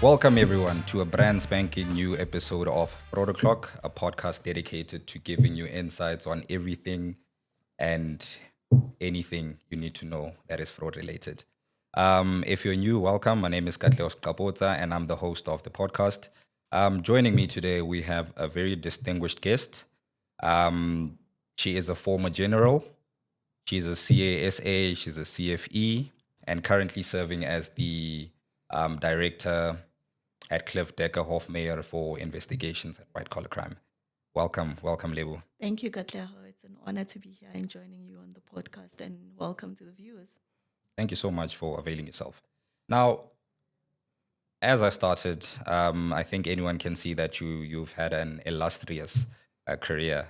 Welcome, everyone, to a brand spanking new episode of Fraud O'Clock, a podcast dedicated to giving you insights on everything and anything you need to know that is fraud related. If you're new, welcome. My name is Katleos Kapota, and I'm the host of the podcast. Joining me today, we have a very distinguished guest. She is a former general. She's a CASA, she's a CFE, and currently serving as the director at Cliff Decker Hofmeyer for investigations and white collar crime. Welcome, Lebu. Thank you, Katleho. It's an honor to be here and joining you on the podcast, and welcome to the viewers. Thank you so much for availing yourself. Now, as I started, I think anyone can see that you've had an illustrious career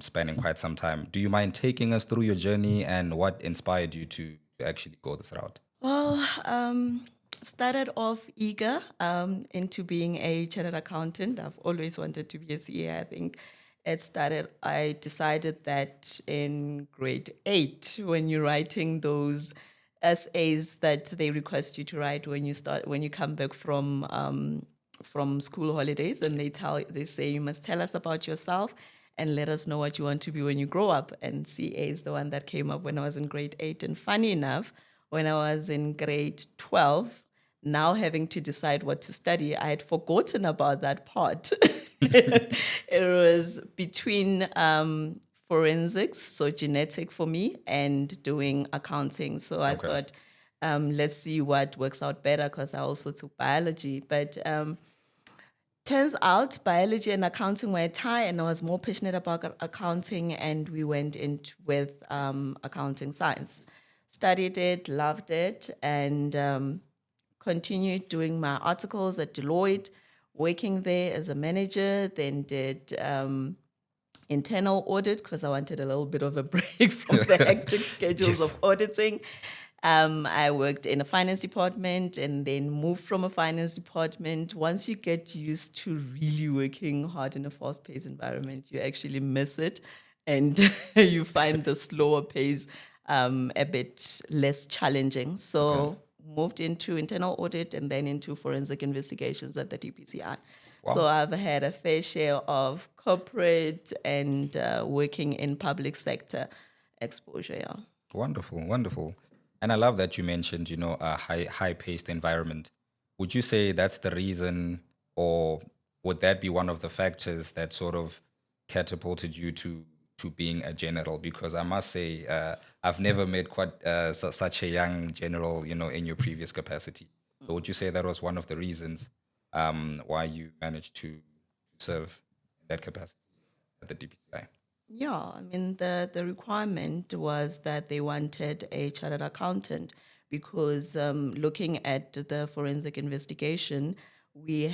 spanning quite some time. Do you mind taking us through your journey and what inspired you to actually go this route? Well, started off eager into being a chartered accountant. I've always wanted to be a CA. I think I decided that in grade 8, when you're writing those essays that they request you to write when you come back from school holidays, and they say you must tell us about yourself and let us know what you want to be when you grow up. And CA is the one that came up when I was in grade 8. And funny enough, when I was in grade 12, now having to decide what to study, I had forgotten about that part. It was between forensics, so genetic for me, and doing accounting. So I thought, let's see what works out better, because I also took biology. But turns out biology and accounting were a tie, and I was more passionate about accounting, and we went into with accounting science. Studied it, loved it, and continued doing my articles at Deloitte, working there as a manager, then did internal audit because I wanted a little bit of a break from the hectic schedules of auditing. I worked in a finance department and then moved from a finance department. Once you get used to really working hard in a fast-paced environment, you actually miss it, and you find the slower pace a bit less challenging. So moved into internal audit and then into forensic investigations at the DPCI. Wow. So I've had a fair share of corporate and working in public sector exposure. Yeah. Wonderful. And I love that you mentioned, a high-paced environment. Would you say that's the reason, or would that be one of the factors that sort of catapulted you to being a general? Because I must say, I've never met quite such a young general, in your previous capacity. So would you say that was one of the reasons why you managed to serve in that capacity at the DPCI? Yeah, I mean, the requirement was that they wanted a chartered accountant because looking at the forensic investigation, they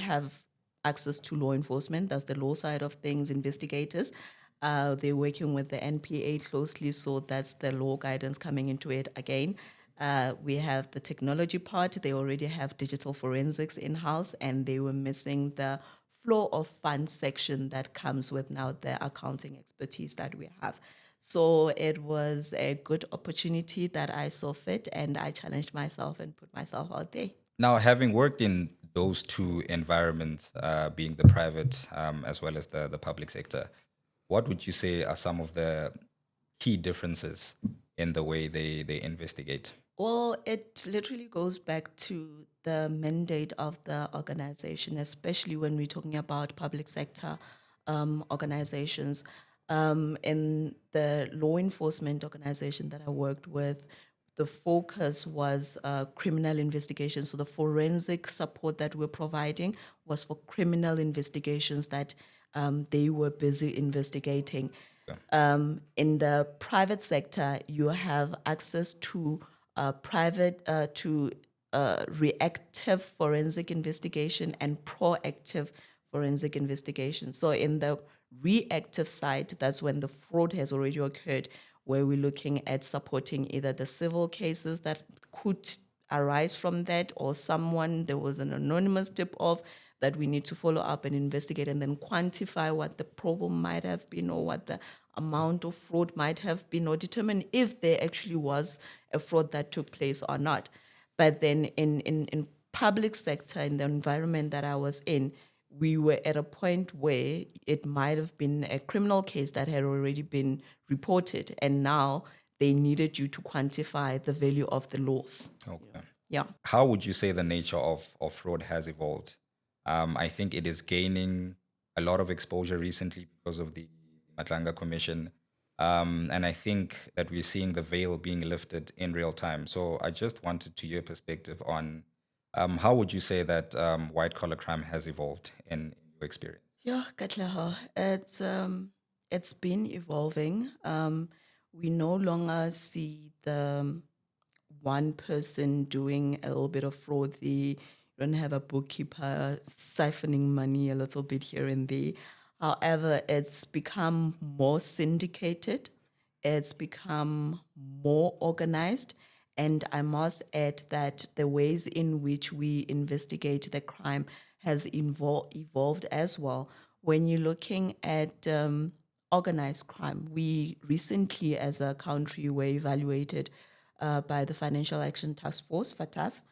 have access to law enforcement. That's the law side of things, investigators. They're working with the NPA closely, so that's the law guidance coming into it again. We have the technology part. They already have digital forensics in-house, and they were missing the flow of funds section that comes with now the accounting expertise that we have. So it was a good opportunity that I saw fit, and I challenged myself and put myself out there. Now, having worked in those two environments, being the private as well as the public sector, what would you say are some of the key differences in the way they investigate? Well, it literally goes back to the mandate of the organization, especially when we're talking about public sector organizations. In the law enforcement organization that I worked with, the focus was criminal investigation. So the forensic support that we're providing was for criminal investigations that they were busy investigating. In the private sector, you have access to reactive forensic investigation and proactive forensic investigation. So in the reactive side, that's when the fraud has already occurred, where we're looking at supporting either the civil cases that could arise from that, or there was an anonymous tip-off that we need to follow up and investigate and then quantify what the problem might have been or what the amount of fraud might have been, or determine if there actually was a fraud that took place or not. But then in public sector, in the environment that I was in, we were at a point where it might have been a criminal case that had already been reported, and now they needed you to quantify the value of the loss. Okay. Yeah. How would you say the nature of fraud has evolved? I think it is gaining a lot of exposure recently because of the Matlanga Commission. And I think that we're seeing the veil being lifted in real time. So I just wanted to your perspective on how would you say that white collar crime has evolved in your experience? Yeah, Katleho, it's been evolving. We no longer see the one person doing a little bit of fraud. You don't have a bookkeeper siphoning money a little bit here and there. However, it's become more syndicated. It's become more organized. And I must add that the ways in which we investigate the crime has evolved as well. When you're looking at organized crime, we recently, as a country, were evaluated by the Financial Action Task Force, FATF,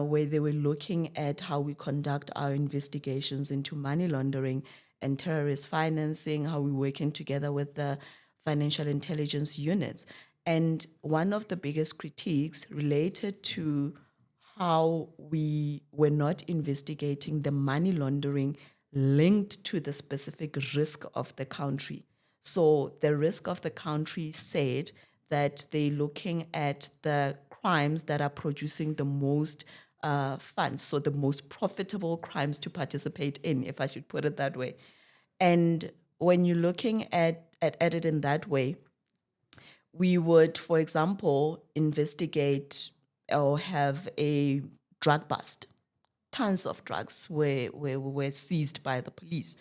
where they were looking at how we conduct our investigations into money laundering and terrorist financing, how we're working together with the financial intelligence units. And one of the biggest critiques related to how we were not investigating the money laundering linked to the specific risk of the country. So the risk of the country said that they're looking at the crimes that are producing the most funds, so the most profitable crimes to participate in, if I should put it that way. And when you're looking at it in that way, we would, for example, investigate or have a drug bust. Tons of drugs were seized by the police.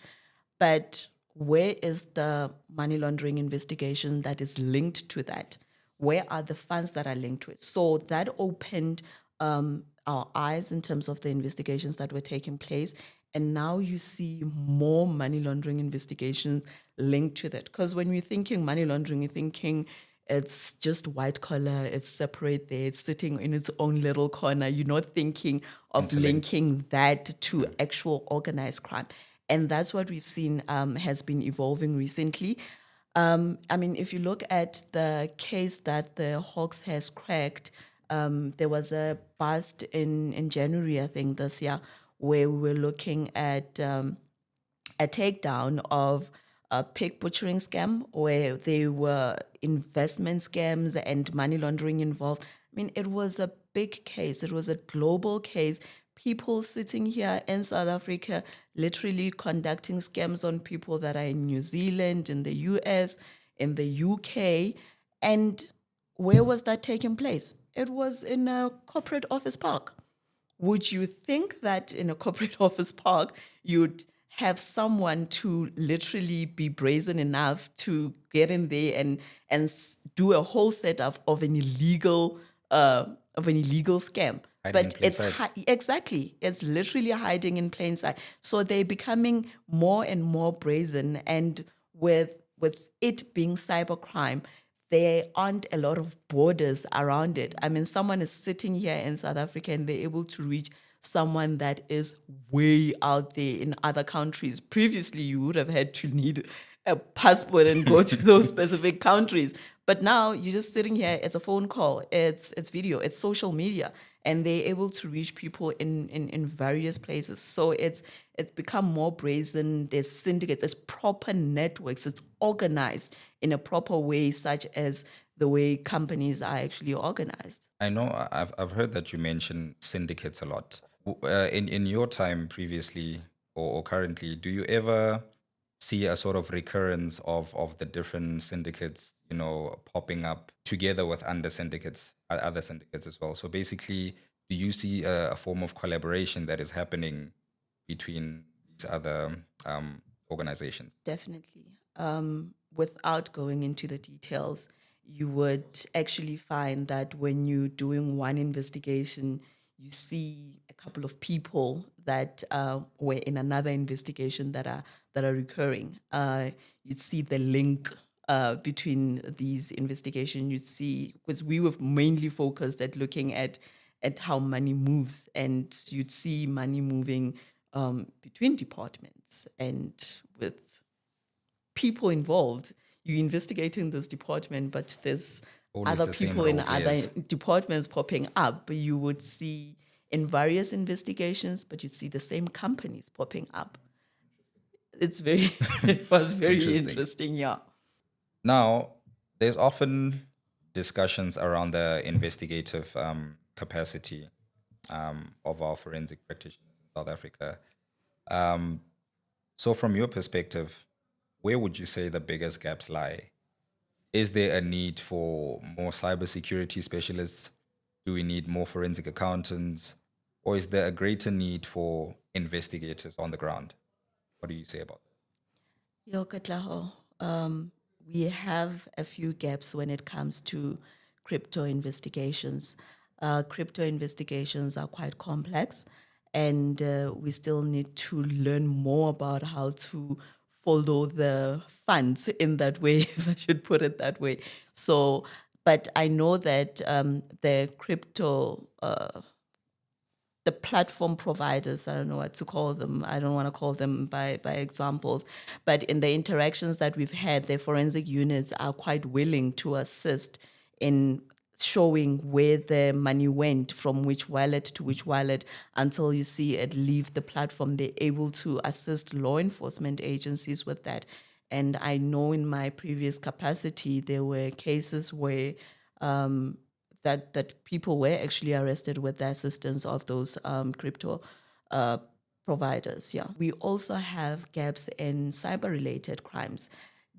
But where is the money laundering investigation that is linked to that? Where are the funds that are linked to it? So that opened our eyes in terms of the investigations that were taking place. And now you see more money laundering investigations linked to that. Because when you're thinking money laundering, you're thinking it's just white collar, it's separate there, it's sitting in its own little corner. You're not thinking of linking that to actual organized crime. And that's what we've seen has been evolving recently. I mean, if you look at the case that the Hawks has cracked, there was a bust in January, I think, this year, where we were looking at a takedown of a pig butchering scam, where there were investment scams and money laundering involved. I mean, it was a big case. It was a global case. People sitting here in South Africa literally conducting scams on people that are in New Zealand, in the US, in the UK. And where was that taking place? It was in a corporate office park. Would you think that in a corporate office park, you'd have someone to literally be brazen enough to get in there and do a whole setup of an illegal scam? But it's exactly, it's literally hiding in plain sight. So they're becoming more and more brazen, and with it being cybercrime, there aren't a lot of borders around it. I mean, someone is sitting here in South Africa and they're able to reach someone that is way out there in other countries. Previously, you would have had to need a passport and go to those specific countries. But now you're just sitting here, it's a phone call, it's video, it's social media, and they're able to reach people in various places. So it's become more brazen. There's syndicates, there's proper networks, it's organized in a proper way, such as the way companies are actually organized. I know I've heard that you mention syndicates a lot. In your time previously or currently, do you ever see a sort of recurrence of the different syndicates, popping up together with other syndicates as well? So basically, do you see a form of collaboration that is happening between these other organizations? Definitely. Without going into the details, you would actually find that when you're doing one investigation, you see a couple of people that were in another investigation that are recurring. You'd see the link between these investigations. You'd see, because we were mainly focused at looking at at how money moves, and you'd see money moving between departments and with people involved. You're investigating this department, but there's Always other the same people in role other players. departments popping up. You would see in various investigations, but you see the same companies popping up. It's very, it was very Interesting. interesting, yeah. Now, there's often discussions around the investigative capacity of our forensic practitioners in South Africa. So, from your perspective, where would you say the biggest gaps lie? Is there a need for more cybersecurity specialists? Do we need more forensic accountants? Or is there a greater need for investigators on the ground? What do you say about Yo, Katlaho, we have a few gaps when it comes to crypto investigations. Crypto investigations are quite complex, and we still need to learn more about how to follow the funds in that way, if I should put it that way. So, but I know that the crypto the platform providers, I don't know what to call them. I don't want to call them by examples, but in the interactions that we've had, the forensic units are quite willing to assist in showing where the money went from which wallet to which wallet until you see it leave the platform. They're able to assist law enforcement agencies with that. And I know in my previous capacity, there were cases where that people were actually arrested with the assistance of those crypto providers. Yeah, we also have gaps in cyber-related crimes.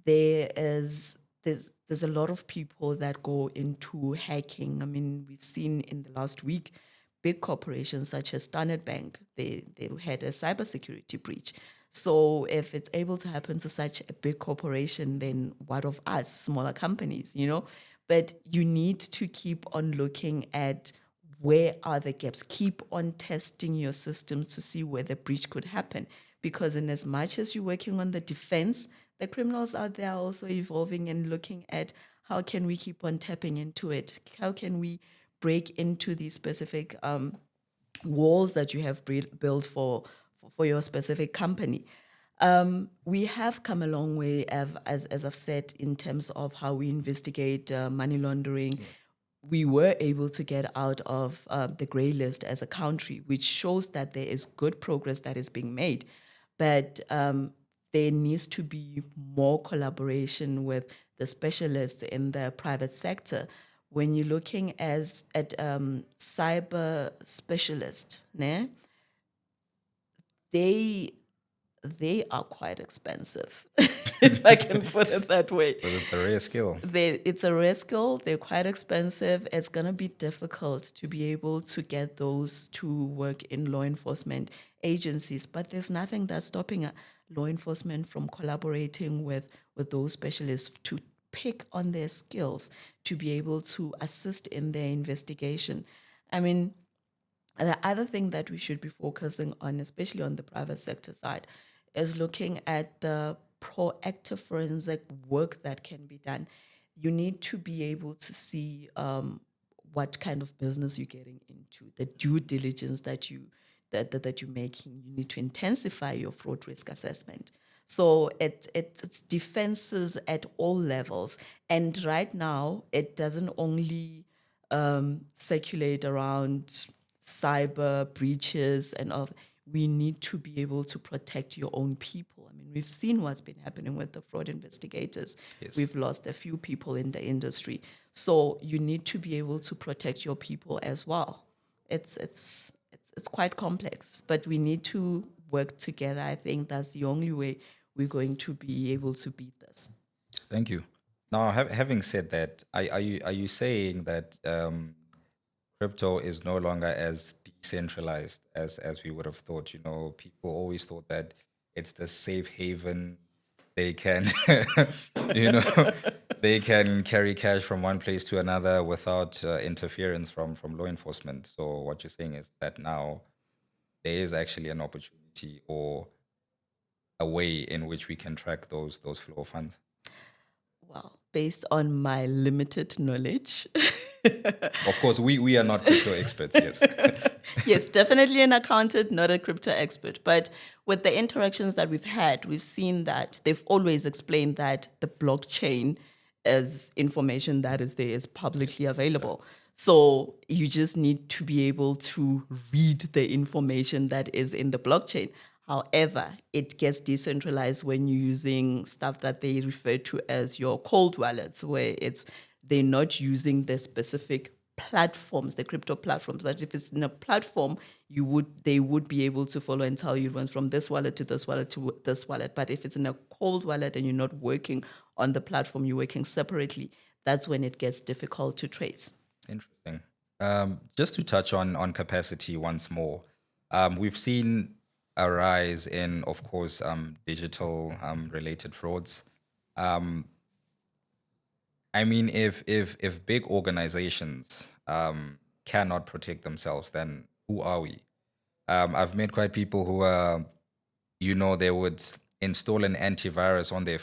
There's a lot of people that go into hacking. I mean, we've seen in the last week big corporations such as Standard Bank, they had a cybersecurity breach. So if it's able to happen to such a big corporation, then what of us, smaller companies, you know? But you need to keep on looking at where are the gaps. Keep on testing your systems to see where the breach could happen. Because in as much as you're working on the defense, the criminals out there are also evolving and looking at how can we keep on tapping into it? How can we break into these specific walls that you have built for your specific company? We have come a long way, as I've said, in terms of how we investigate money laundering. We were able to get out of the grey list as a country, which shows that there is good progress that is being made. But there needs to be more collaboration with the specialists in the private sector. When you're looking at cyber specialists, né, they they are quite expensive, if I can put it that way. Because it's a rare skill. It's a rare skill. They're quite expensive. It's going to be difficult to be able to get those to work in law enforcement agencies. But there's nothing that's stopping law enforcement from collaborating with those specialists to pick on their skills to be able to assist in their investigation. I mean, the other thing that we should be focusing on, especially on the private sector side, is looking at the proactive forensic work that can be done. You need to be able to see what kind of business you're getting into, the due diligence that that you're making. You need to intensify your fraud risk assessment. So it's defenses at all levels. And right now, it doesn't only circulate around cyber breaches and all. We need to be able to protect your own people. I mean, we've seen what's been happening with the fraud investigators. Yes. We've lost a few people in the industry. So you need to be able to protect your people as well. It's quite complex, but we need to work together. I think that's the only way we're going to be able to beat this. Thank you. Now, having said that, are you saying that crypto is no longer as decentralized as we would have thought? You know, people always thought that it's the safe haven. They can, you know, they can carry cash from one place to another without interference from law enforcement. So what you're saying is that now there is actually an opportunity or a way in which we can track those flow of funds. Well, based on my limited knowledge, Of course, we are not crypto experts, yes. Yes, definitely an accountant, not a crypto expert. But with the interactions that we've had, we've seen that they've always explained that the blockchain is information that is there, is publicly available. So you just need to be able to read the information that is in the blockchain. However, it gets decentralized when you're using stuff that they refer to as your cold wallets, where they're not using the specific platforms, the crypto platforms. But if it's in a platform, they would be able to follow and tell you it went from this wallet to this wallet to this wallet. But if it's in a cold wallet and you're not working on the platform, you're working separately, that's when it gets difficult to trace. Interesting. Just to touch on capacity once more, we've seen a rise in, of course, digital related frauds. I mean, if big organizations cannot protect themselves, then who are we? I've met quite people who are, they would install an antivirus on their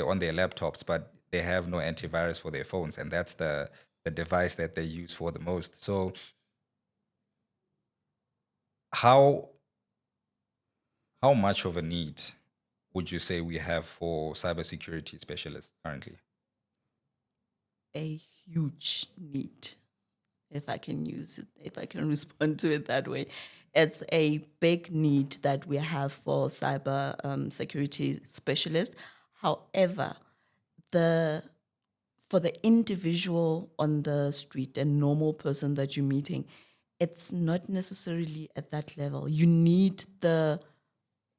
on their laptops, but they have no antivirus for their phones, and that's the device that they use for the most. So how much of a need would you say we have for cybersecurity specialists currently? A huge need, if I can respond to it that way. It's a big need that we have for cyber security specialists. However, for the individual on the street, a normal person that you're meeting, it's not necessarily at that level. You need the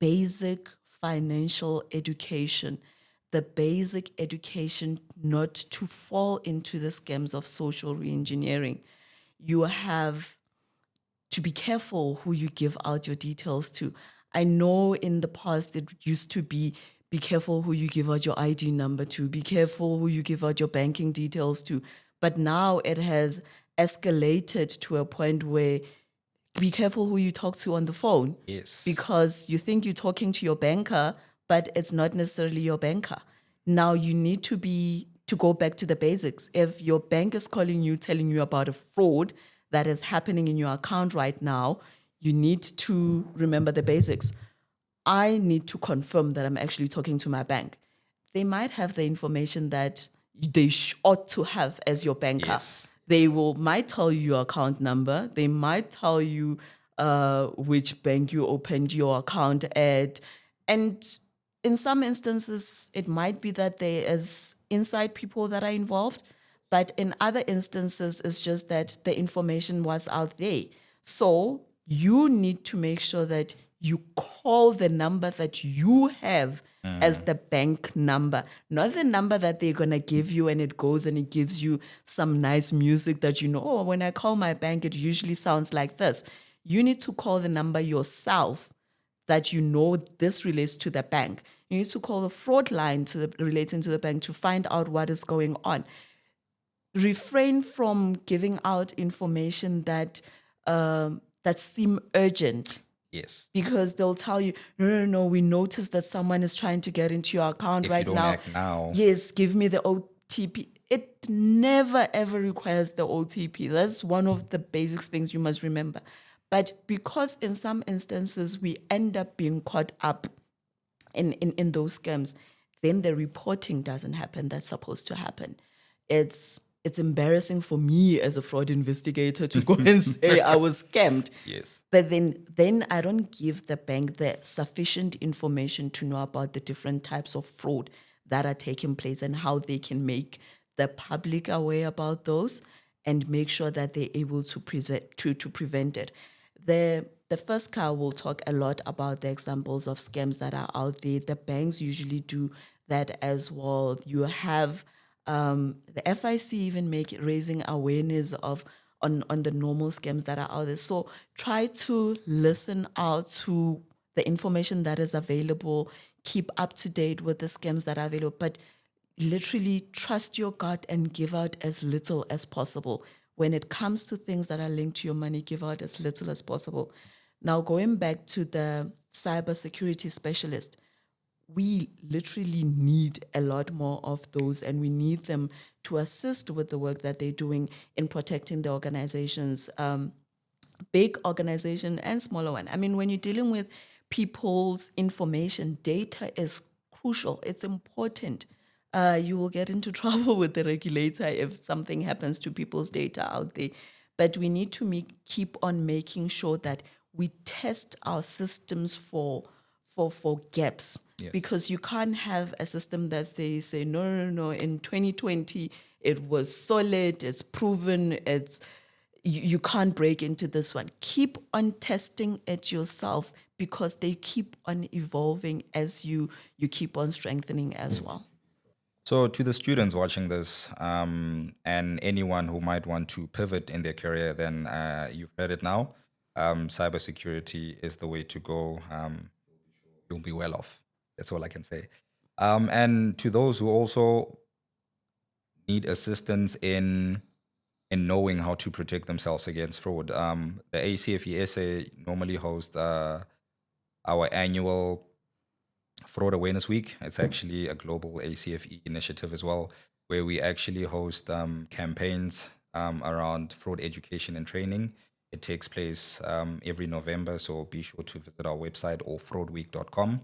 basic financial education, the basic education not to fall into the scams of social reengineering. You have to be careful who you give out your details to. I know in the past it used to be careful who you give out your ID number to, be careful who you give out your banking details to. But now it has escalated to a point where be careful who you talk to on the phone. Yes. Because you think you're talking to your banker, but it's not necessarily your banker. Now you need to go back to the basics. If your bank is calling you, telling you about a fraud that is happening in your account right now, you need to remember the basics. I need to confirm that I'm actually talking to my bank. They might have the information that they ought to have as your banker. Yes. They might tell you your account number. They might tell you which bank you opened your account at. And in some instances, it might be that there is inside people that are involved. But in other instances, it's just that the information was out there. So you need to make sure that you call the number that you have as the bank number, not the number that they're going to give you and it goes and it gives you some nice music that oh, when I call my bank, it usually sounds like this. You need to call the number yourself that this relates to the bank. You need to call the fraud line relating to the bank to find out what is going on. Refrain from giving out information that seem urgent. Yes. Because they'll tell you, no, we noticed that someone is trying to get into your account right now. If you don't act now. Yes, give me the OTP. It never, ever requires the OTP. That's one of the basic things you must remember. But because in some instances we end up being caught up in those scams, then the reporting doesn't happen that's supposed to happen. It's embarrassing for me as a fraud investigator to go and say I was scammed. Yes. But then I don't give the bank the sufficient information to know about the different types of fraud that are taking place and how they can make the public aware about those and make sure that they're able to prevent it. The first car will talk a lot about the examples of scams that are out there. The banks usually do that as well. You have the FIC even raising awareness on the normal scams that are out there. So try to listen out to the information that is available, keep up to date with the scams that are available, but literally trust your gut and give out as little as possible. When it comes to things that are linked to your money, give out as little as possible. Now, going back to the cybersecurity specialist, we literally need a lot more of those, and we need them to assist with the work that they're doing in protecting the organizations, big organization and smaller one. I mean, when you're dealing with people's information, data is crucial. It's important. You will get into trouble with the regulator if something happens to people's data out there. But we need to keep on making sure that we test our systems for gaps. Yes. Because you can't have a system that they say, no, in 2020, it was solid, it's proven, you can't break into this one. Keep on testing it yourself because they keep on evolving as you keep on strengthening as well. So, to the students watching this, and anyone who might want to pivot in their career, then you've heard it now. Cybersecurity is the way to go. You'll be well off. That's all I can say. And to those who also need assistance in knowing how to protect themselves against fraud, the ACFE SA normally hosts our annual Fraud Awareness Week. It's actually a global ACFE initiative as well, where we actually host campaigns around fraud education and training. It takes place every November, so be sure to visit our website or fraudweek.com.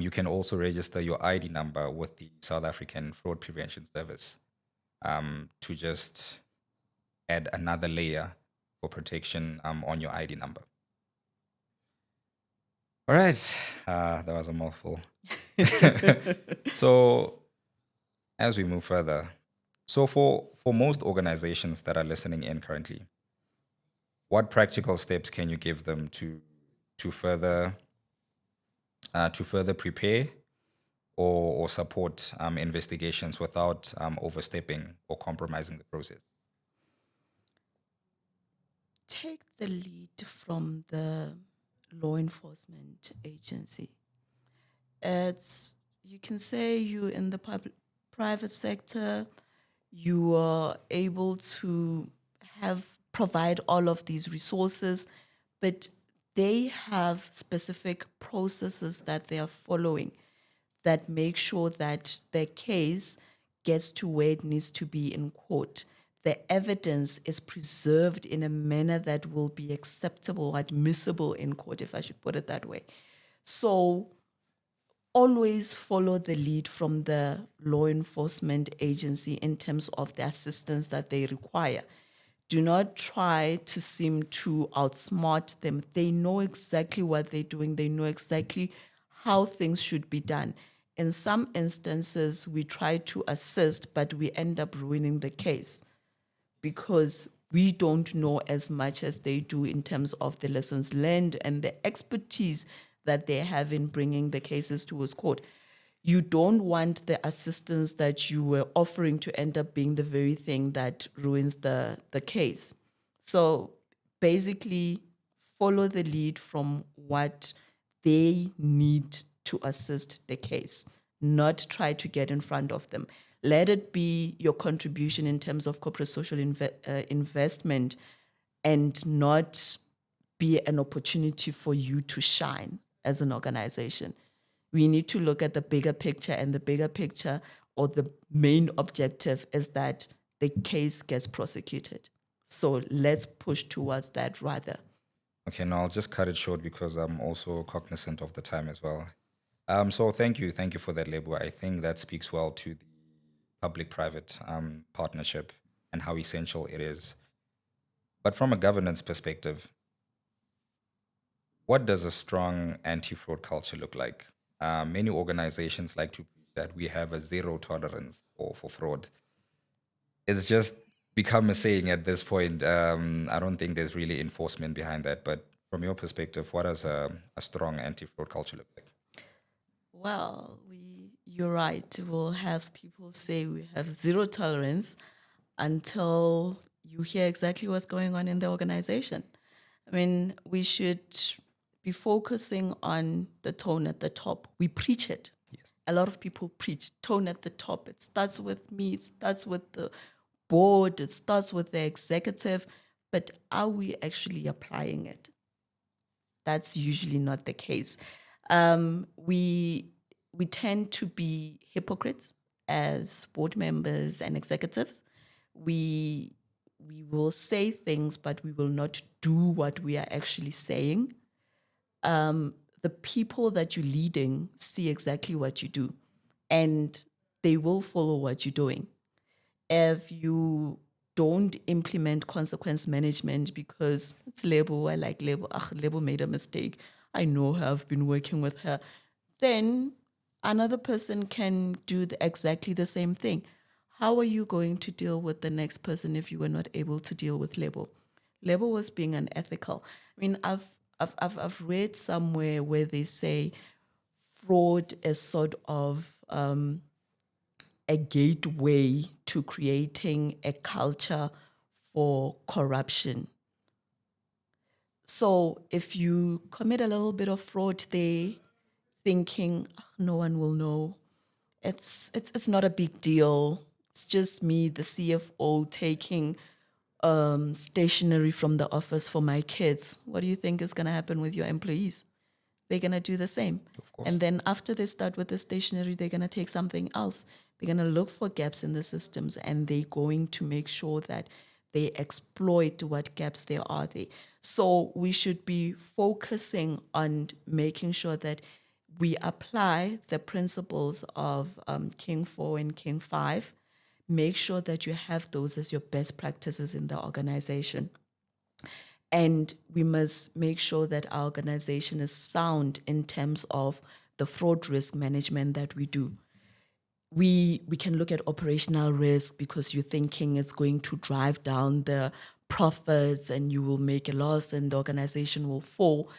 You can also register your ID number with the South African Fraud Prevention Service to just add another layer for protection on your ID number. All right, that was a mouthful. So as we move further, so for most organizations that are listening in currently, what practical steps can you give them to further prepare or support investigations without overstepping or compromising the process? Take the lead from the law enforcement agency. You can say you in the private sector, you are able to provide all of these resources, but they have specific processes that they are following that make sure that their case gets to where it needs to be in court. The evidence is preserved in a manner that will be acceptable, admissible in court, if I should put it that way. So always follow the lead from the law enforcement agency in terms of the assistance that they require. Do not try to seem to outsmart them. They know exactly what they're doing. They know exactly how things should be done. In some instances, we try to assist, but we end up ruining the case because we don't know as much as they do in terms of the lessons learned and the expertise that they have in bringing the cases towards court. You don't want the assistance that you were offering to end up being the very thing that ruins the case. So basically, follow the lead from what they need to assist the case, not try to get in front of them. Let it be your contribution in terms of corporate social investment and not be an opportunity for you to shine as an organization. We need to look at the bigger picture, and the bigger picture or the main objective is that the case gets prosecuted. So let's push towards that rather. Okay, now I'll just cut it short because I'm also cognizant of the time as well. So thank you for that, Lebo. I think that speaks well to the public-private partnership and how essential it is. But from a governance perspective, what does a strong anti-fraud culture look like? Many organizations like to preach that we have a zero tolerance for fraud. It's just become a saying at this point. I don't think there's really enforcement behind that. But from your perspective, what does a strong anti-fraud culture look like? Well, you're right. We'll have people say we have zero tolerance until you hear exactly what's going on in the organization. I mean, we should be focusing on the tone at the top. We preach it. Yes. A lot of people preach tone at the top. It starts with me, it starts with the board, it starts with the executive, but are we actually applying it? That's usually not the case. We tend to be hypocrites as board members and executives, we will say things, but we will not do what we are actually saying. The people that you're leading see exactly what you do, and they will follow what you're doing. If you don't implement consequence management because it's Lebo, I like Lebo, Lebo made a mistake, I know her, I've been working with her, then another person can do exactly the same thing. How are you going to deal with the next person if you were not able to deal with Lebo? Lebo was being unethical. I mean, I've read somewhere where they say fraud is sort of a gateway to creating a culture for corruption. So if you commit a little bit of fraud there, thinking no one will know, it's not a big deal. It's just me, the CFO, taking stationery from the office for my kids. What do you think is going to happen with your employees? They're going to do the same. Of course. And then after they start with the stationery, they're going to take something else. They're going to look for gaps in the systems, and they're going to make sure that they exploit what gaps there are there. So we should be focusing on making sure that we apply the principles of King 4 and King 5. Make sure that you have those as your best practices in the organization. And we must make sure that our organization is sound in terms of the fraud risk management that we do. We can look at operational risk because you're thinking it's going to drive down the profits and you will make a loss and the organization will fall.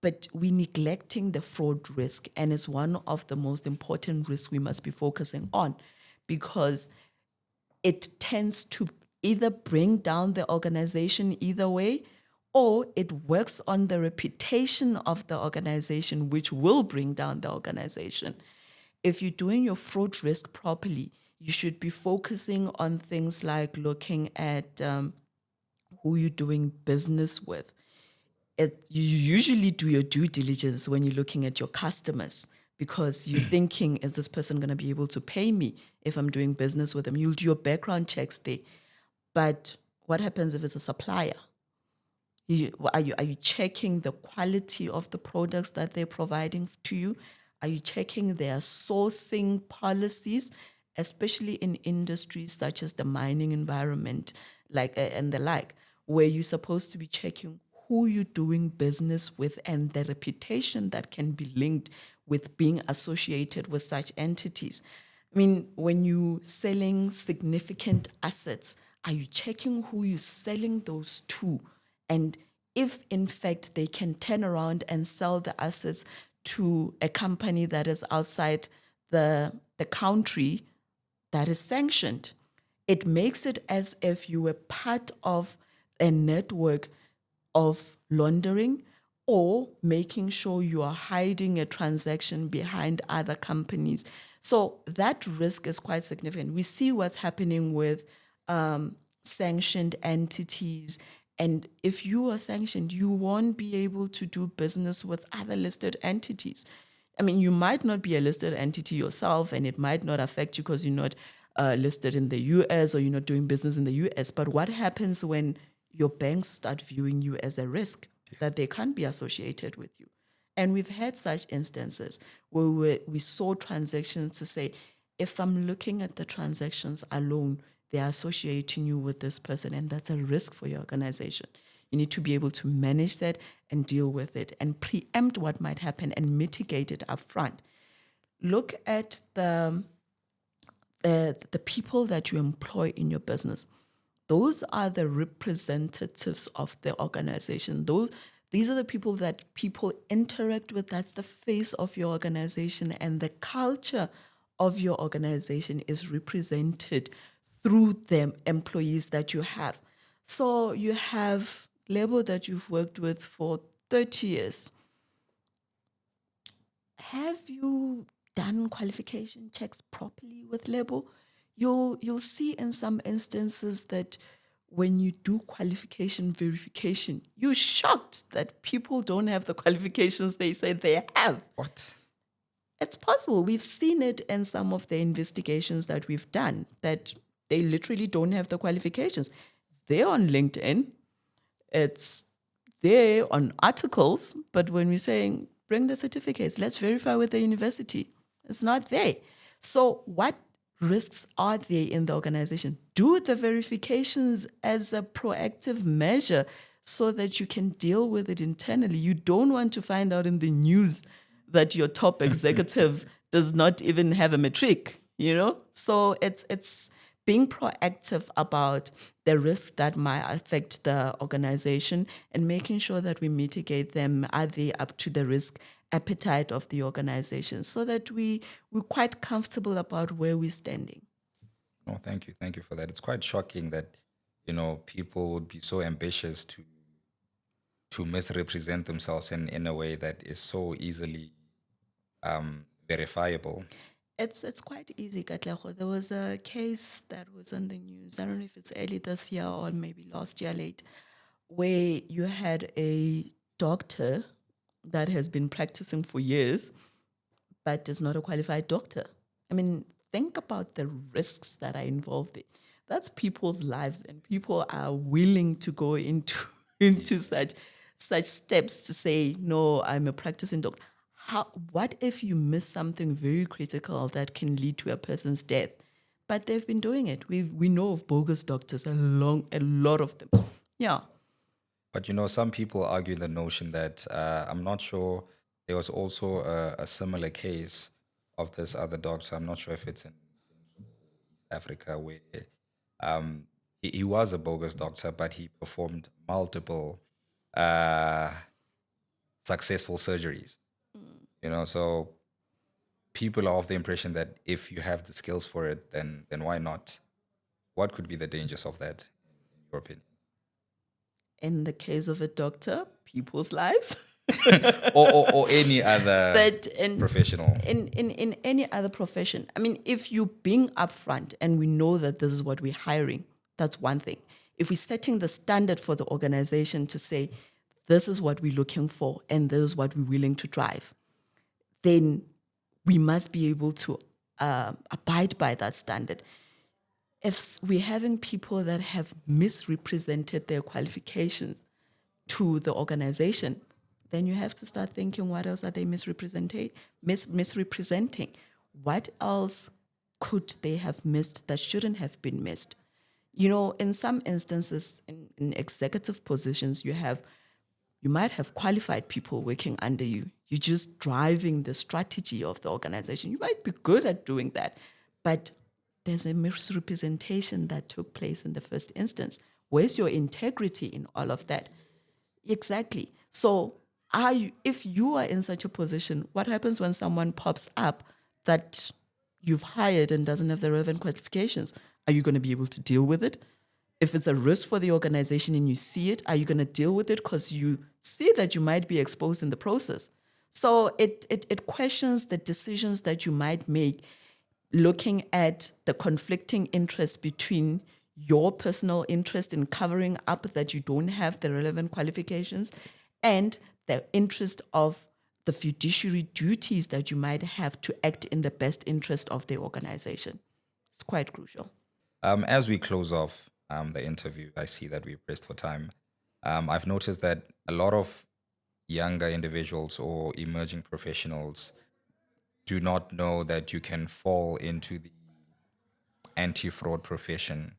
But we're neglecting the fraud risk, and it's one of the most important risks we must be focusing on, because it tends to either bring down the organization either way, or it works on the reputation of the organization, which will bring down the organization. If you're doing your fraud risk properly, you should be focusing on things like looking at who you're doing business with. You usually do your due diligence when you're looking at your customers, because you're thinking, is this person going to be able to pay me if I'm doing business with them? You'll do your background checks there. But what happens if it's a supplier? Are you checking the quality of the products that they're providing to you? Are you checking their sourcing policies, especially in industries such as the mining environment, and the like, where you're supposed to be checking who you're doing business with and the reputation that can be linked with being associated with such entities? I mean, when you're selling significant assets, are you checking who you're selling those to? And if, in fact, they can turn around and sell the assets to a company that is outside the country that is sanctioned, it makes it as if you were part of a network of laundering, or making sure you are hiding a transaction behind other companies. So that risk is quite significant. We see what's happening with sanctioned entities. And if you are sanctioned, you won't be able to do business with other listed entities. I mean, you might not be a listed entity yourself, and it might not affect you because you're not listed in the US, or you're not doing business in the US. But what happens when your banks start viewing you as a risk, that they can't be associated with you? And we've had such instances where we saw transactions to say, if I'm looking at the transactions alone, they're associating you with this person, and that's a risk for your organization. You need to be able to manage that and deal with it and preempt what might happen and mitigate it up front. Look at the people that you employ in your business. Those are the representatives of the organization. These are the people that people interact with. That's the face of your organization, and the culture of your organization is represented through the employees that you have. So you have Lebo that you've worked with for 30 years. Have you done qualification checks properly with Lebo? You'll see in some instances that when you do qualification verification, you're shocked that people don't have the qualifications they say they have. What? It's possible. We've seen it in some of the investigations that we've done, that they literally don't have the qualifications. It's there on LinkedIn. It's there on articles. But when we're saying, bring the certificates, let's verify with the university, it's not there. So what risks are there in the organization? Do the verifications as a proactive measure so that you can deal with it internally. You don't want to find out in the news that your top executive does not even have a matric, you know? So it's being proactive about the risks that might affect the organization and making sure that we mitigate them. Are they up to the risk appetite of the organization, so that we're quite comfortable about where we're standing? No, thank you. Thank you for that. It's quite shocking that, people would be so ambitious to misrepresent themselves in a way that is so easily verifiable. It's quite easy, Katlego. There was a case that was on the news. I don't know if it's early this year or maybe last year late, where you had a doctor that has been practicing for years, but is not a qualified doctor. I mean, think about the risks that are involved there. That's people's lives, and people are willing to go into such steps to say, no, I'm a practicing doctor. What if you miss something very critical that can lead to a person's death? But they've been doing it. We know of bogus doctors, a lot of them. Yeah. But some people argue the notion that I'm not sure. There was also a similar case of this other doctor. I'm not sure if it's in Africa, where he was a bogus doctor, but he performed multiple successful surgeries. So people are of the impression that if you have the skills for it, then why not? What could be the dangers of that, in your opinion? In the case of a doctor, people's lives. or any other But professional. in any other profession, I mean, if you're being upfront and we know that this is what we're hiring, that's one thing. If we're setting the standard for the organization to say, this is what we're looking for and this is what we're willing to drive, then we must be able to abide by that standard. If we're having people that have misrepresented their qualifications to the organization, then you have to start thinking, what else are they misrepresenting? What else could they have missed that shouldn't have been missed? In some instances, in executive positions, you might have qualified people working under you. You're just driving the strategy of the organization. You might be good at doing that, but there's a misrepresentation that took place in the first instance. Where's your integrity in all of that? Exactly. So if you are in such a position, what happens when someone pops up that you've hired and doesn't have the relevant qualifications? Are you going to be able to deal with it? If it's a risk for the organization and you see it, are you going to deal with it because you see that you might be exposed in the process? So it questions the decisions that you might make, looking at the conflicting interest between your personal interest in covering up that you don't have the relevant qualifications and the interest of the fiduciary duties that you might have to act in the best interest of the organization. It's quite crucial. As we close off the interview, I see that we're pressed for time. I've noticed that a lot of younger individuals or emerging professionals do not know that you can fall into the anti-fraud profession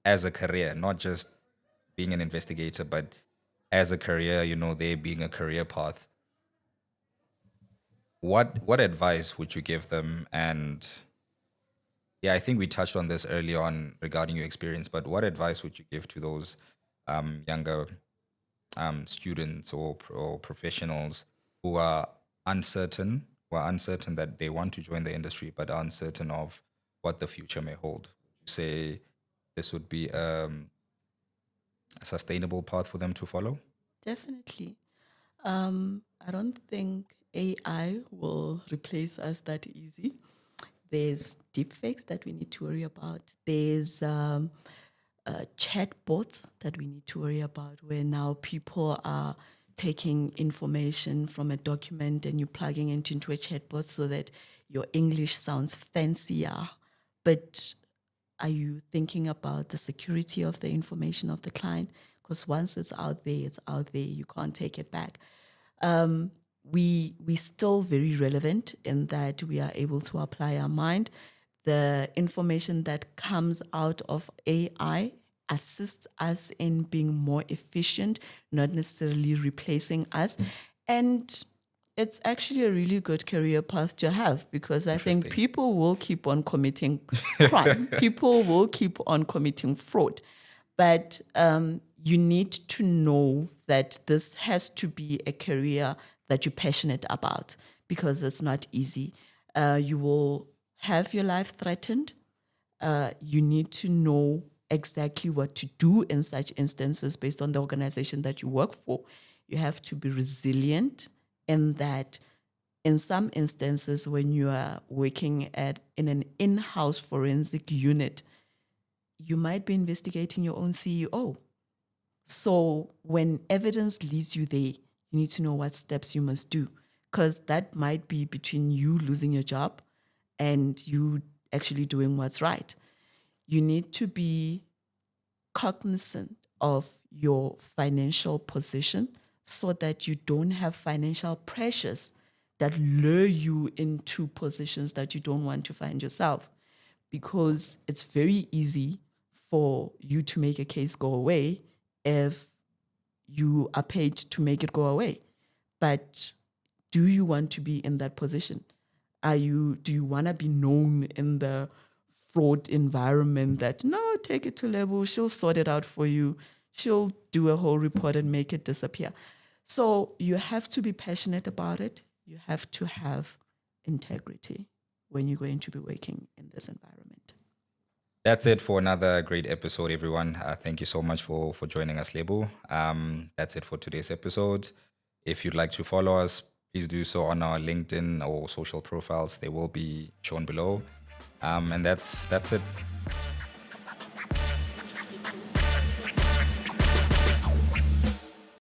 as a career, not just being an investigator, but as a career, there being a career path. What advice would you give them? And yeah, I think we touched on this early on regarding your experience, but what advice would you give to those younger students or professionals who are uncertain that they want to join the industry, but are uncertain of what the future may hold? Would you say this would be a sustainable path for them to follow? Definitely. I don't think AI will replace us that easy. There's deepfakes that we need to worry about. There's chatbots that we need to worry about, where now people are taking information from a document and you're plugging it into a chatbot so that your English sounds fancier. But are you thinking about the security of the information of the client? Because once it's out there, it's out there. You can't take it back. We still very relevant in that we are able to apply our mind. The information that comes out of AI assists us in being more efficient, not necessarily replacing us. And it's actually a really good career path to have, because I think people will keep on committing crime. People will keep on committing fraud. But you need to know that this has to be a career that you're passionate about, because it's not easy. You will have your life threatened. You need to know exactly what to do in such instances based on the organization that you work for. You have to be resilient in that. In some instances, when you are working in an in-house forensic unit, you might be investigating your own CEO. So when evidence leads you there, you need to know what steps you must do, because that might be between you losing your job and you actually doing what's right. You need to be cognizant of your financial position so that you don't have financial pressures that lure you into positions that you don't want to find yourself, because it's very easy for you to make a case go away if you are paid to make it go away. But do you want to be in that position? Do you want to be known in the fraud environment that, no, take it to Lebo, she'll sort it out for you. She'll do a whole report and make it disappear. So you have to be passionate about it. You have to have integrity when you're going to be working in this environment. That's it for another great episode, everyone. Thank you so much for joining us, Lebo. That's it for today's episode. If you'd like to follow us, please do so on our LinkedIn or social profiles. They will be shown below. And that's it.